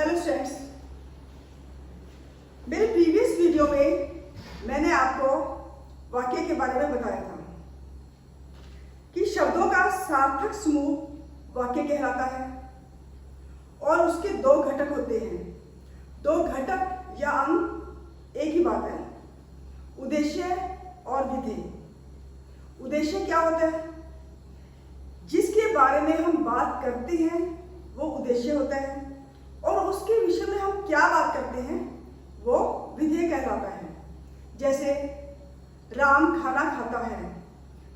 Hello students, मेरे previous video में मैंने आपको वाक्य के बारे में बताया था कि शब्दों का सार्थक समूह वाक्य कहलाता है और उसके दो घटक होते हैं। दो घटक या अंग एक ही बात है, उद्देश्य और विधेय। उद्देश्य क्या होता है? जिसके बारे में हम बात करते हैं वो उद्देश्य होता है और उसके विषय में हम क्या बात करते हैं वो विधेय कहलाता है। जैसे राम खाना खाता है,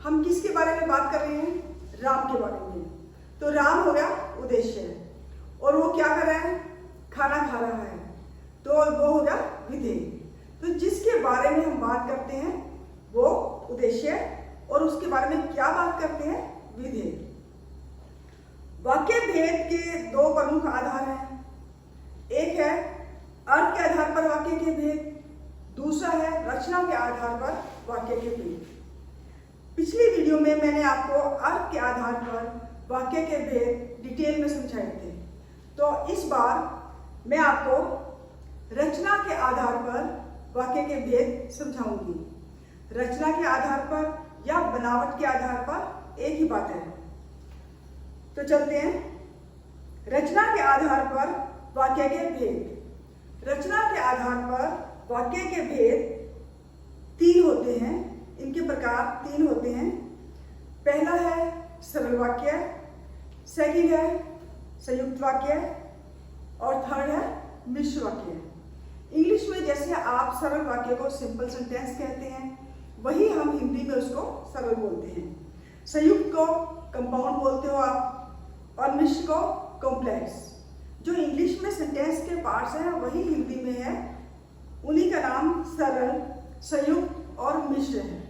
हम किसके बारे में बात कर रहे हैं? राम के बारे में। तो राम हो गया उद्देश्य और वो क्या कर रहा है? खाना खा रहा है, तो वो हो गया विधेय। तो जिसके बारे में हम बात करते हैं वो उद्देश्य और उसके बारे में क्या बात करते हैं? विधेय। वाक्य भेद के दो प्रमुख आधार हैं। एक है अर्थ के आधार पर वाक्य के भेद, दूसरा है रचना के आधार पर वाक्य के भेद। पिछली वीडियो में मैंने आपको अर्थ के आधार पर वाक्य के भेद डिटेल में समझाए थे, तो इस बार मैं आपको रचना के आधार पर वाक्य के भेद समझाऊंगी। रचना के आधार पर या बनावट के आधार पर एक ही बात है। तो चलते हैं रचना के आधार पर वाक्य के भेद। रचना के आधार पर वाक्य के भेद तीन होते हैं। इनके प्रकार तीन होते हैं। पहला है सरल वाक्य, सेकंड है संयुक्त वाक्य और थर्ड है मिश्र वाक्य। इंग्लिश में जैसे आप सरल वाक्य को सिंपल सेंटेंस कहते हैं, वही हम हिंदी में उसको सरल बोलते हैं। संयुक्त को कंपाउंड बोलते हो आप और मिश्र को कॉम्प्लेक्स। जो इंग्लिश में सेंटेंस के पार्ट्स हैं वही हिंदी में है, उन्हीं का नाम सरल, संयुक्त और मिश्र है।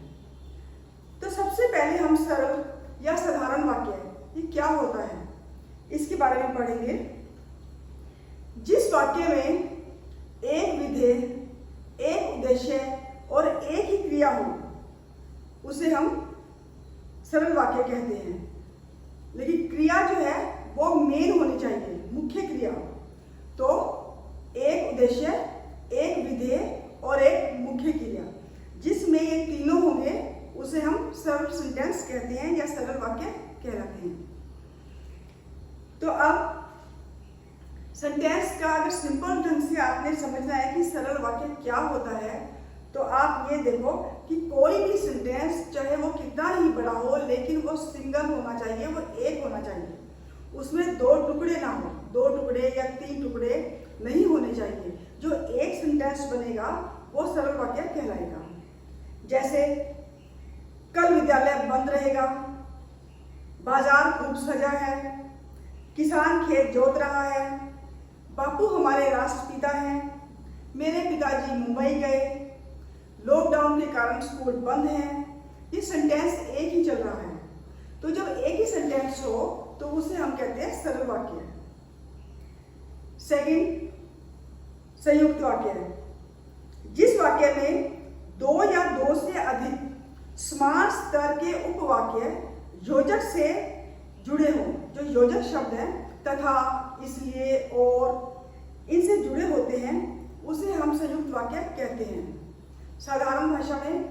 तो सबसे पहले हम सरल या साधारण वाक्य ये क्या होता है इसके बारे में पढ़ेंगे। जिस वाक्य में एक विधेय, एक उद्देश्य और एक ही क्रिया हो उसे हम सरल वाक्य कहते हैं। लेकिन क्रिया जो है वो मेन होनी चाहिए, मुख्य क्रिया। तो एक उद्देश्य, एक विधेय और एक मुख्य क्रिया, जिसमें ये तीनों होंगे उसे हम सरल सेंटेंस कहते हैं या सरल वाक्य कहलाते हैं। तो अब सेंटेंस का अगर सिंपल ढंग से आपने समझना है कि सरल वाक्य क्या होता है, तो आप ये देखो कि कोई भी सेंटेंस चाहे वो कितना ही बड़ा हो लेकिन वो सिंगल होना चाहिए, वो एक होना चाहिए। उसमें दो टुकड़े ना हो, दो टुकड़े या तीन टुकड़े नहीं होने चाहिए। जो एक सेंटेंस बनेगा वो सरल वाक्य कहलाएगा। जैसे कल विद्यालय बंद रहेगा, बाजार खूब सजा है, किसान खेत जोत रहा है, बापू हमारे राष्ट्रपिता हैं, मेरे पिताजी मुंबई गए, लॉकडाउन के कारण स्कूल बंद हैं। ये सेंटेंस एक ही चल रहा है। तो जब एक ही सेंटेंस हो तो उसे हम कहते हैं सरल वाक्य। सेकंड संयुक्त वाक्य है। जिस वाक्य में दो या दो से अधिक समान स्तर के उपवाक्य योजक से जुड़े हों, जो योजक शब्द है तथा, इसलिए और इनसे जुड़े होते हैं, उसे हम संयुक्त वाक्य कहते हैं। साधारण भाषा में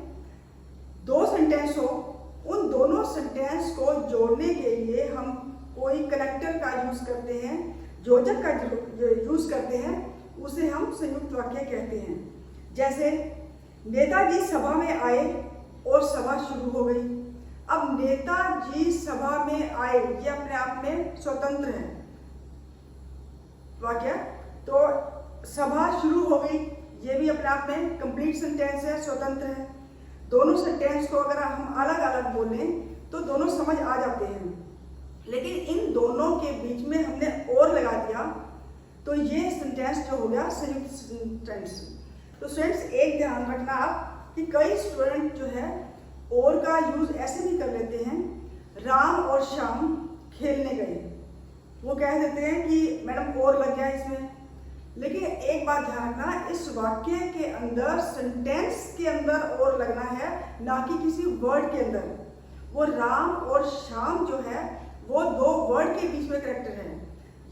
दो सेंटेंस हो, उन दोनों सेंटेंस को जोड़ने के लिए हम कोई कनेक्टर का यूज करते हैं, योजक का यूज करते हैं, उसे हम संयुक्त वाक्य कहते हैं। जैसे नेताजी सभा में आए और सभा शुरू हो गई। अब नेताजी सभा में आए ये अपने आप में स्वतंत्र है वाक्य, तो सभा शुरू हो गई ये भी अपने आप में कंप्लीट सेंटेंस है, स्वतंत्र है। दोनों सेंटेंस को अगर हम अलग अलग बोलें तो दोनों समझ आ जाते हैं, लेकिन इन दोनों के बीच में हमने और लगा दिया तो ये सेंटेंस जो हो गया संयुक्त सेंटेंस। तो स्टूडेंट्स एक ध्यान रखना आप कि कई स्टूडेंट जो है और का यूज ऐसे भी कर लेते हैं, राम और श्याम खेलने गए, वो कह देते हैं कि मैडम और लग गया इसमें। लेकिन एक बात ध्यान रखना, इस वाक्य के अंदर, सेंटेंस के अंदर और लगना है, ना कि किसी वर्ड के अंदर। वो राम और श्याम जो है वो दो वर्ड के बीच में करेक्टर है।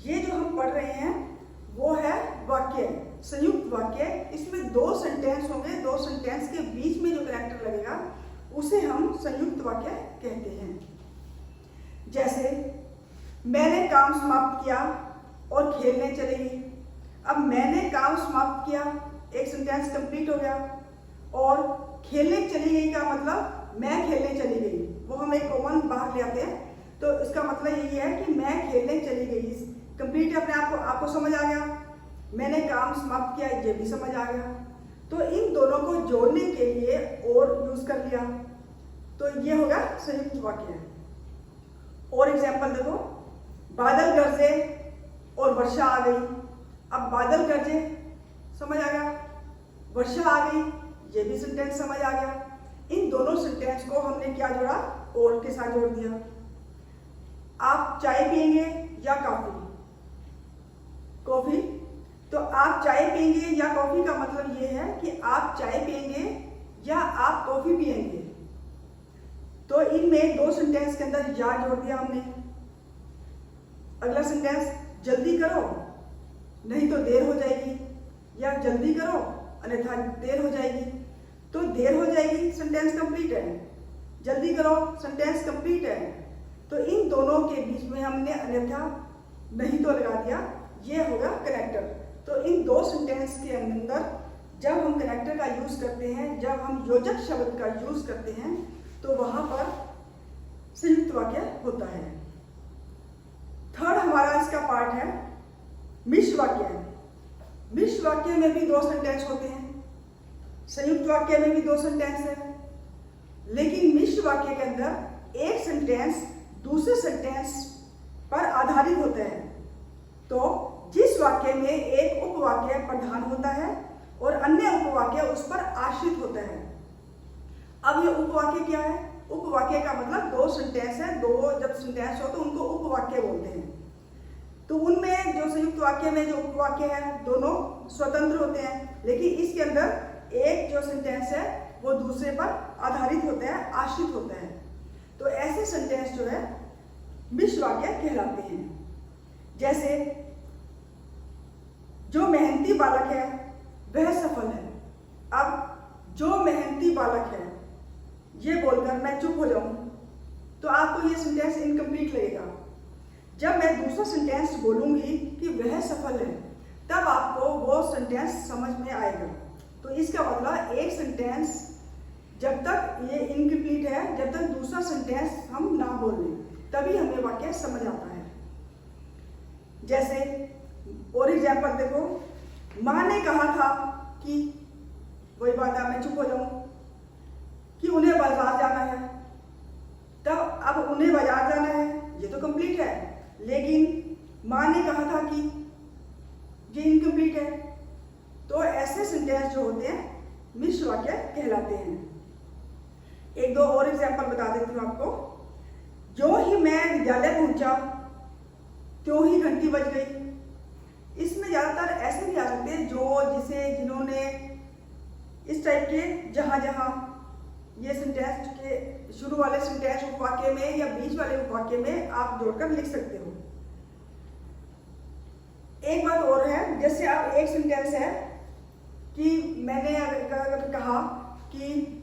ये जो हम पढ़ रहे हैं वो है संयुक्त वाक्य, इसमें दो सेंटेंस होंगे, दो सेंटेंस के बीच में जो कनेक्टर लगेगा उसे हम संयुक्त वाक्य कहते हैं। जैसे मैंने काम समाप्त किया और खेलने चली गई। अब मैंने काम समाप्त किया, एक सेंटेंस कंप्लीट हो गया, और खेलने चली गई का मतलब मैं खेलने चली गई, वो हम एक कॉमन बाहर ले आते हैं, तो इसका मतलब यही है कि मैं खेलने चली गई। कंप्लीट अपने आपको समझ आ गया। मैंने काम समाप्त किया, ये भी समझ आ गया। तो इन दोनों को जोड़ने के लिए और यूज कर लिया, तो ये होगा संयुक्त वाक्य। और एग्जाम्पल देखो, बादल गरजे और वर्षा आ गई। अब बादल गरजे समझ आ गया, वर्षा आ गई, ये भी सेंटेंस समझ आ गया। इन दोनों सेंटेंस को हमने क्या जोड़ा, और के साथ जोड़ दिया। आप चाय पियेंगे या कॉफी? कॉफी। तो आप चाय पियेंगे या कॉफी का मतलब ये है कि आप चाय पियेंगे या आप कॉफी पियेंगे। तो इनमें दो सेंटेंस के अंदर या जोड़ दिया हमने। अगला सेंटेंस, जल्दी करो नहीं तो देर हो जाएगी, या जल्दी करो अन्यथा देर हो जाएगी। तो देर हो जाएगी सेंटेंस कंप्लीट है, जल्दी करो सेंटेंस कंप्लीट है। तो इन दोनों के बीच में हमने अन्यथा नहीं तो लगा दिया, ये होगा कनेक्टर। तो इन दो सेंटेंस के अंदर जब हम कनेक्टर का यूज करते हैं, जब हम योजक शब्द का यूज करते हैं, तो वहां पर संयुक्त वाक्य होता है। थर्ड हमारा इसका पार्ट है मिश्र वाक्य। मिश्र वाक्य में भी दो सेंटेंस होते हैं, संयुक्त वाक्य में भी दो सेंटेंस है, लेकिन मिश्र वाक्य के अंदर एक सेंटेंस दूसरे सेंटेंस पर आधारित होता है। तो जिस वाक्य में एक उपवाक्य प्रधान होता है और अन्य उपवाक्य उस पर आश्रित होता है। अब ये उपवाक्य क्या है? उपवाक्य का मतलब दो सेंटेंस है, दो जब सेंटेंस हो तो उनको उपवाक्य बोलते हैं। तो उनमें जो संयुक्त वाक्य में जो उपवाक्य है दोनों स्वतंत्र होते हैं, लेकिन इसके अंदर एक जो सेंटेंस है वो दूसरे पर आधारित होता है, आश्रित होता है। तो ऐसे सेंटेंस जो है मिश्र वाक्य कहलाते हैं। जैसे जो मेहनती बालक है वह सफल है। अब जो मेहनती बालक है ये बोलकर मैं चुप हो जाऊं तो आपको ये सेंटेंस इनकम्प्लीट लगेगा। जब मैं दूसरा सेंटेंस बोलूंगी कि वह सफल है, तब आपको वो सेंटेंस समझ में आएगा। तो इसका मतलब एक सेंटेंस जब तक ये इनकम्प्लीट है, जब तक दूसरा सेंटेंस हम ना बोल लें, तभी हमें वाक्य समझ आता है। जैसे और एग्जाम्पल देखो, माँ ने कहा था कि, वही बात है, मैं चुप हो जाऊं कि उन्हें बाजार जाना है। तब अब उन्हें बाजार जाना है ये तो कंप्लीट है, लेकिन माँ ने कहा था कि ये इनकम्प्लीट है। तो ऐसे सेंटेंस जो होते हैं मिश्र वाक्य कहलाते हैं। एक दो और एग्जाम्पल बता देती हूँ आपको। जो ही मैं विद्यालय पहुंचा त्यों ही घंटी बज गई। इसमें ज्यादातर ऐसे भी आ सकते हैं जिन्होंने इस टाइप के जहां जहां ये सेंटेंस के शुरू वाले सेंटेंस उपवाक्य में या बीच वाले उपवाक्य में आप जोड़कर लिख सकते हो। एक बात और है, जैसे आप एक सेंटेंस है कि मैंने अगर कहा कि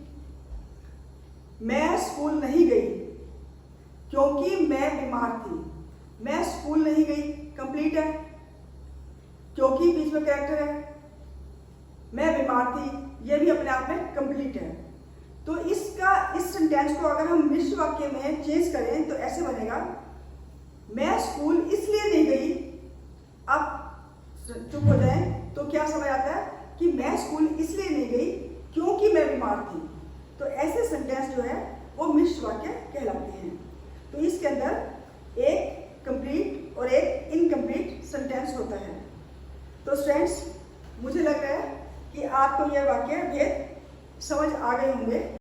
मैं स्कूल नहीं गई क्योंकि मैं बीमार थी। मैं स्कूल नहीं गई कंप्लीट है, क्योंकि बीच में कैरेक्टर है। मैं बीमार थी ये भी अपने आप में कंप्लीट है। तो इस सेंटेंस को अगर हम मिश्र वाक्य में चेंज करें तो ऐसे बनेगा, मैं स्कूल इसलिए नहीं गई। अब चुप हो जाएं तो क्या समझ आता है कि मैं स्कूल इसलिए नहीं गई क्योंकि मैं बीमार थी। तो ऐसे सेंटेंस जो है वो मिश्र वाक्य कहलाते हैं। तो इसके अंदर एक कंप्लीट और एक इनकम्प्लीट सेंटेंस होता है। तो स्टूडेंट्स, मुझे लग रहा है कि आपको यह वाक्य भेद समझ आ गए होंगे।